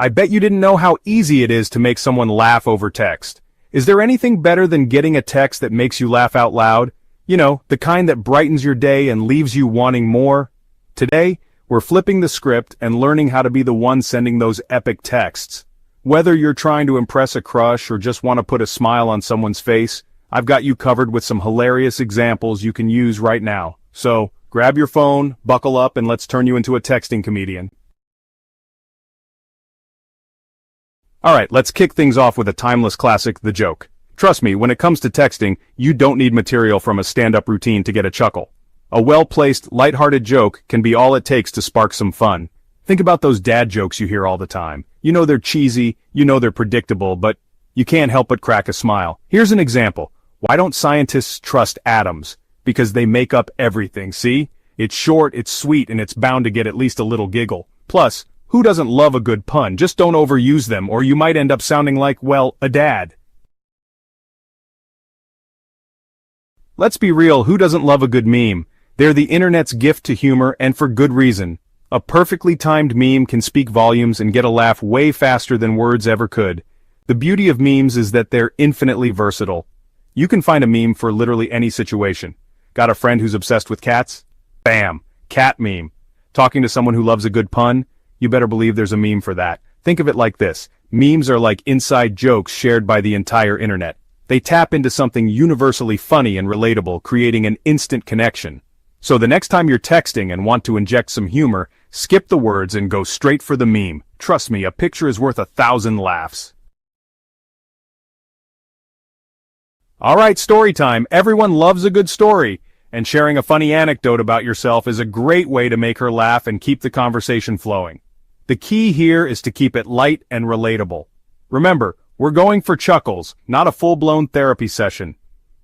I bet you didn't know how easy it is to make someone laugh over text. Is there anything better than getting a text that makes you laugh out loud? You know, the kind that brightens your day and leaves you wanting more? Today, we're flipping the script and learning how to be the one sending those epic texts. Whether you're trying to impress a crush or just want to put a smile on someone's face, I've got you covered with some hilarious examples you can use right now. So, grab your phone, buckle up, and let's turn you into a texting comedian. Alright, let's kick things off with a timeless classic, the joke. Trust me, when it comes to texting, you don't need material from a stand-up routine to get a chuckle. A well-placed, lighthearted joke can be all it takes to spark some fun. Think about those dad jokes you hear all the time. You know they're cheesy, you know they're predictable, but you can't help but crack a smile. Here's an example. Why don't scientists trust atoms? Because they make up everything, see? It's short, it's sweet, and it's bound to get at least a little giggle. Plus, who doesn't love a good pun? Just don't overuse them, or you might end up sounding like, well, a dad. Let's be real, who doesn't love a good meme? They're the internet's gift to humor, and for good reason. A perfectly timed meme can speak volumes and get a laugh way faster than words ever could. The beauty of memes is that they're infinitely versatile. You can find a meme for literally any situation. Got a friend who's obsessed with cats? Bam! Cat meme. Talking to someone who loves a good pun? You better believe there's a meme for that. Think of it like this. Memes are like inside jokes shared by the entire internet. They tap into something universally funny and relatable, creating an instant connection. So the next time you're texting and want to inject some humor, skip the words and go straight for the meme. Trust me, a picture is worth 1,000 laughs. Alright, story time. Everyone loves a good story. And sharing a funny anecdote about yourself is a great way to make her laugh and keep the conversation flowing. The key here is to keep it light and relatable. Remember, we're going for chuckles, not a full-blown therapy session.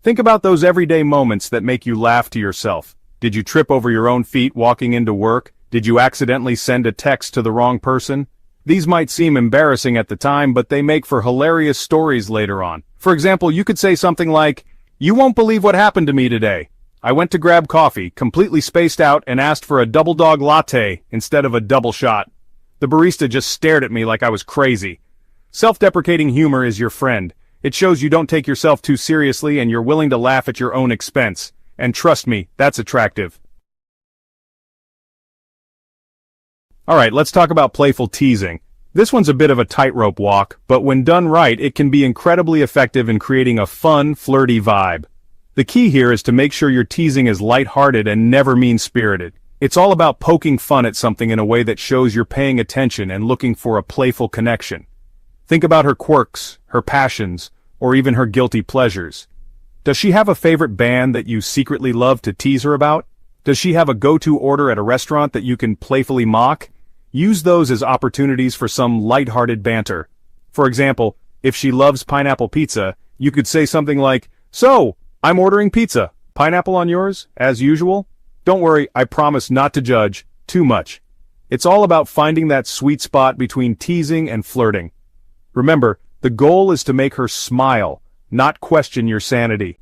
Think about those everyday moments that make you laugh to yourself. Did you trip over your own feet walking into work? Did you accidentally send a text to the wrong person? These might seem embarrassing at the time, but they make for hilarious stories later on. For example, you could say something like, "You won't believe what happened to me today. I went to grab coffee, completely spaced out, and asked for a double dog latte instead of a double shot. The barista just stared at me like I was crazy." Self-deprecating humor is your friend. It shows you don't take yourself too seriously and you're willing to laugh at your own expense. And trust me, that's attractive. Alright, let's talk about playful teasing. This one's a bit of a tightrope walk, but when done right, it can be incredibly effective in creating a fun, flirty vibe. The key here is to make sure your teasing is lighthearted and never mean-spirited. It's all about poking fun at something in a way that shows you're paying attention and looking for a playful connection. Think about her quirks, her passions, or even her guilty pleasures. Does she have a favorite band that you secretly love to tease her about? Does she have a go-to order at a restaurant that you can playfully mock? Use those as opportunities for some lighthearted banter. For example, if she loves pineapple pizza, you could say something like, "So, I'm ordering pizza. Pineapple on yours, as usual?" Don't worry, I promise not to judge too much. It's all about finding that sweet spot between teasing and flirting. Remember, the goal is to make her smile, not question your sanity.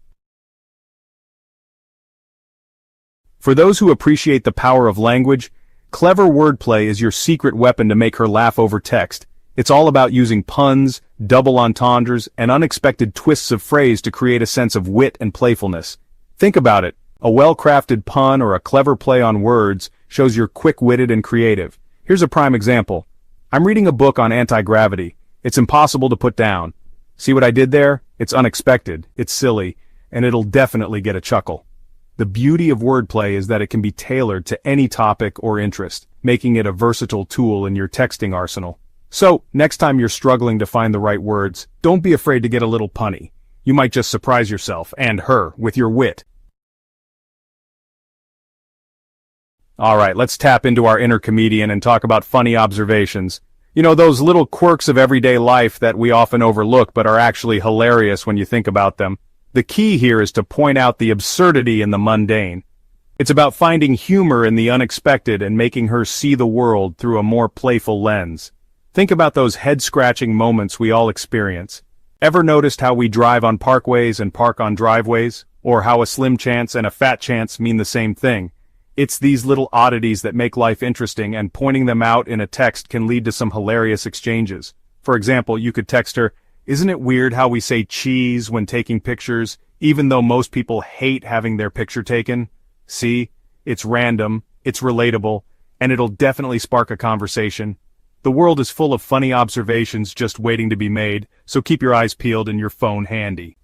For those who appreciate the power of language, clever wordplay is your secret weapon to make her laugh over text. It's all about using puns, double entendres, and unexpected twists of phrase to create a sense of wit and playfulness. Think about it. A well-crafted pun or a clever play on words shows you're quick-witted and creative. Here's a prime example. I'm reading a book on anti-gravity. It's impossible to put down. See what I did there? It's unexpected, it's silly, and it'll definitely get a chuckle. The beauty of wordplay is that it can be tailored to any topic or interest, making it a versatile tool in your texting arsenal. So, next time you're struggling to find the right words, don't be afraid to get a little punny. You might just surprise yourself, and her, with your wit. Alright, let's tap into our inner comedian and talk about funny observations. You know, those little quirks of everyday life that we often overlook but are actually hilarious when you think about them. The key here is to point out the absurdity in the mundane. It's about finding humor in the unexpected and making her see the world through a more playful lens. Think about those head-scratching moments we all experience. Ever noticed how we drive on parkways and park on driveways? Or how a slim chance and a fat chance mean the same thing? It's these little oddities that make life interesting, and pointing them out in a text can lead to some hilarious exchanges. For example, you could text her, "Isn't it weird how we say cheese when taking pictures, even though most people hate having their picture taken? See? It's random, it's relatable, and it'll definitely spark a conversation." The world is full of funny observations just waiting to be made, so keep your eyes peeled and your phone handy.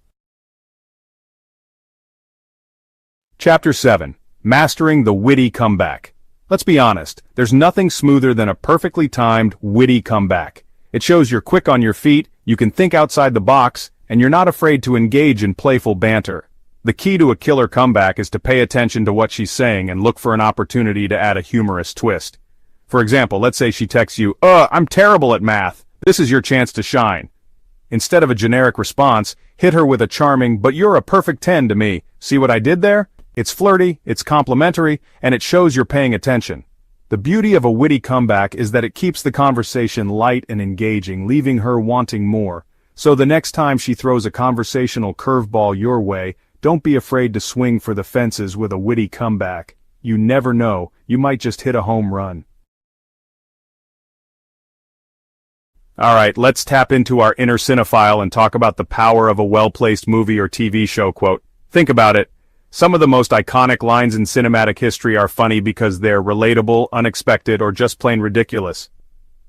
Chapter 7. Mastering the Witty Comeback. Let's be honest, there's nothing smoother than a perfectly timed, witty comeback. It shows you're quick on your feet, you can think outside the box, and you're not afraid to engage in playful banter. The key to a killer comeback is to pay attention to what she's saying and look for an opportunity to add a humorous twist. For example, let's say she texts you, I'm terrible at math. This is your chance to shine." Instead of a generic response, hit her with a charming, "But you're a perfect 10 to me. See what I did there?" It's flirty, it's complimentary, and it shows you're paying attention. The beauty of a witty comeback is that it keeps the conversation light and engaging, leaving her wanting more. So the next time she throws a conversational curveball your way, don't be afraid to swing for the fences with a witty comeback. You never know, you might just hit a home run. Alright, let's tap into our inner cinephile and talk about the power of a well-placed movie or TV show quote. Think about it. Some of the most iconic lines in cinematic history are funny because they're relatable, unexpected, or just plain ridiculous.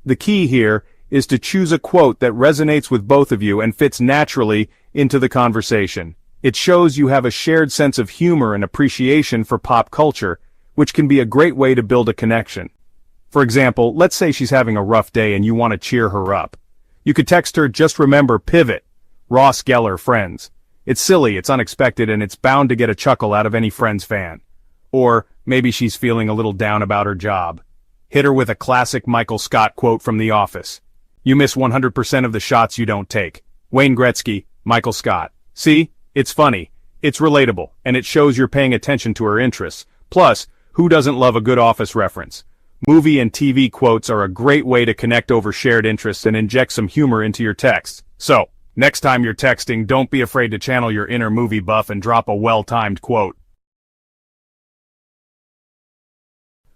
The key here is to choose a quote that resonates with both of you and fits naturally into the conversation. It shows you have a shared sense of humor and appreciation for pop culture, which can be a great way to build a connection. For example, let's say she's having a rough day and you want to cheer her up. You could text her, "Just remember Pivot, Ross Geller, Friends." It's silly, it's unexpected, and it's bound to get a chuckle out of any Friends fan. Or maybe she's feeling a little down about her job. Hit her with a classic Michael Scott quote from The Office. "You miss 100% of the shots you don't take. Wayne Gretzky, Michael Scott." See? It's funny, it's relatable, and it shows you're paying attention to her interests. Plus, who doesn't love a good Office reference? Movie and TV quotes are a great way to connect over shared interests and inject some humor into your texts. So, next time you're texting, don't be afraid to channel your inner movie buff and drop a well-timed quote.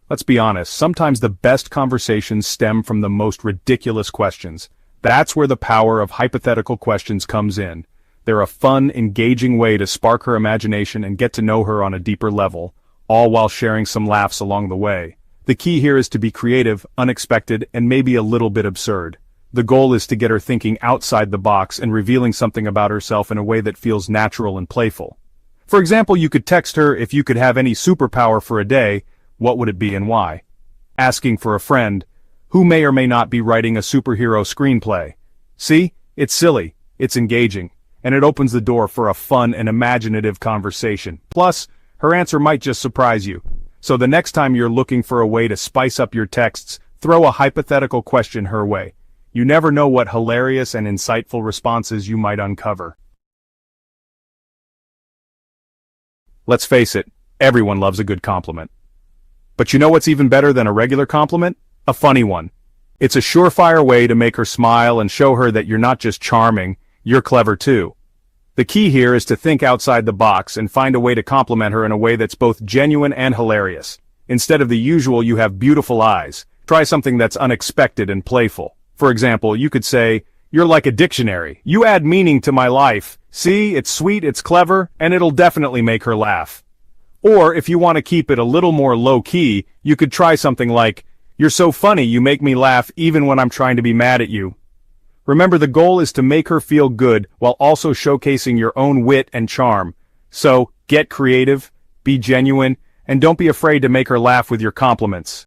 Let's be honest, sometimes the best conversations stem from the most ridiculous questions. That's where the power of hypothetical questions comes in. They're a fun, engaging way to spark her imagination and get to know her on a deeper level, all while sharing some laughs along the way. The key here is to be creative, unexpected, and maybe a little bit absurd. The goal is to get her thinking outside the box and revealing something about herself in a way that feels natural and playful. For example, you could text her, "If you could have any superpower for a day, what would it be and why?" Asking for a friend, who may or may not be writing a superhero screenplay. See? It's silly, it's engaging, and it opens the door for a fun and imaginative conversation. Plus, her answer might just surprise you. So the next time you're looking for a way to spice up your texts, throw a hypothetical question her way. You never know what hilarious and insightful responses you might uncover. Let's face it, everyone loves a good compliment. But you know what's even better than a regular compliment? A funny one. It's a surefire way to make her smile and show her that you're not just charming, you're clever too. The key here is to think outside the box and find a way to compliment her in a way that's both genuine and hilarious. Instead of the usual "you have beautiful eyes," try something that's unexpected and playful. For example, you could say, "You're like a dictionary. You add meaning to my life. See, it's sweet, it's clever, and it'll definitely make her laugh." Or if you want to keep it a little more low-key, you could try something like, "You're so funny, you make me laugh even when I'm trying to be mad at you." Remember, the goal is to make her feel good while also showcasing your own wit and charm. So, get creative, be genuine, and don't be afraid to make her laugh with your compliments.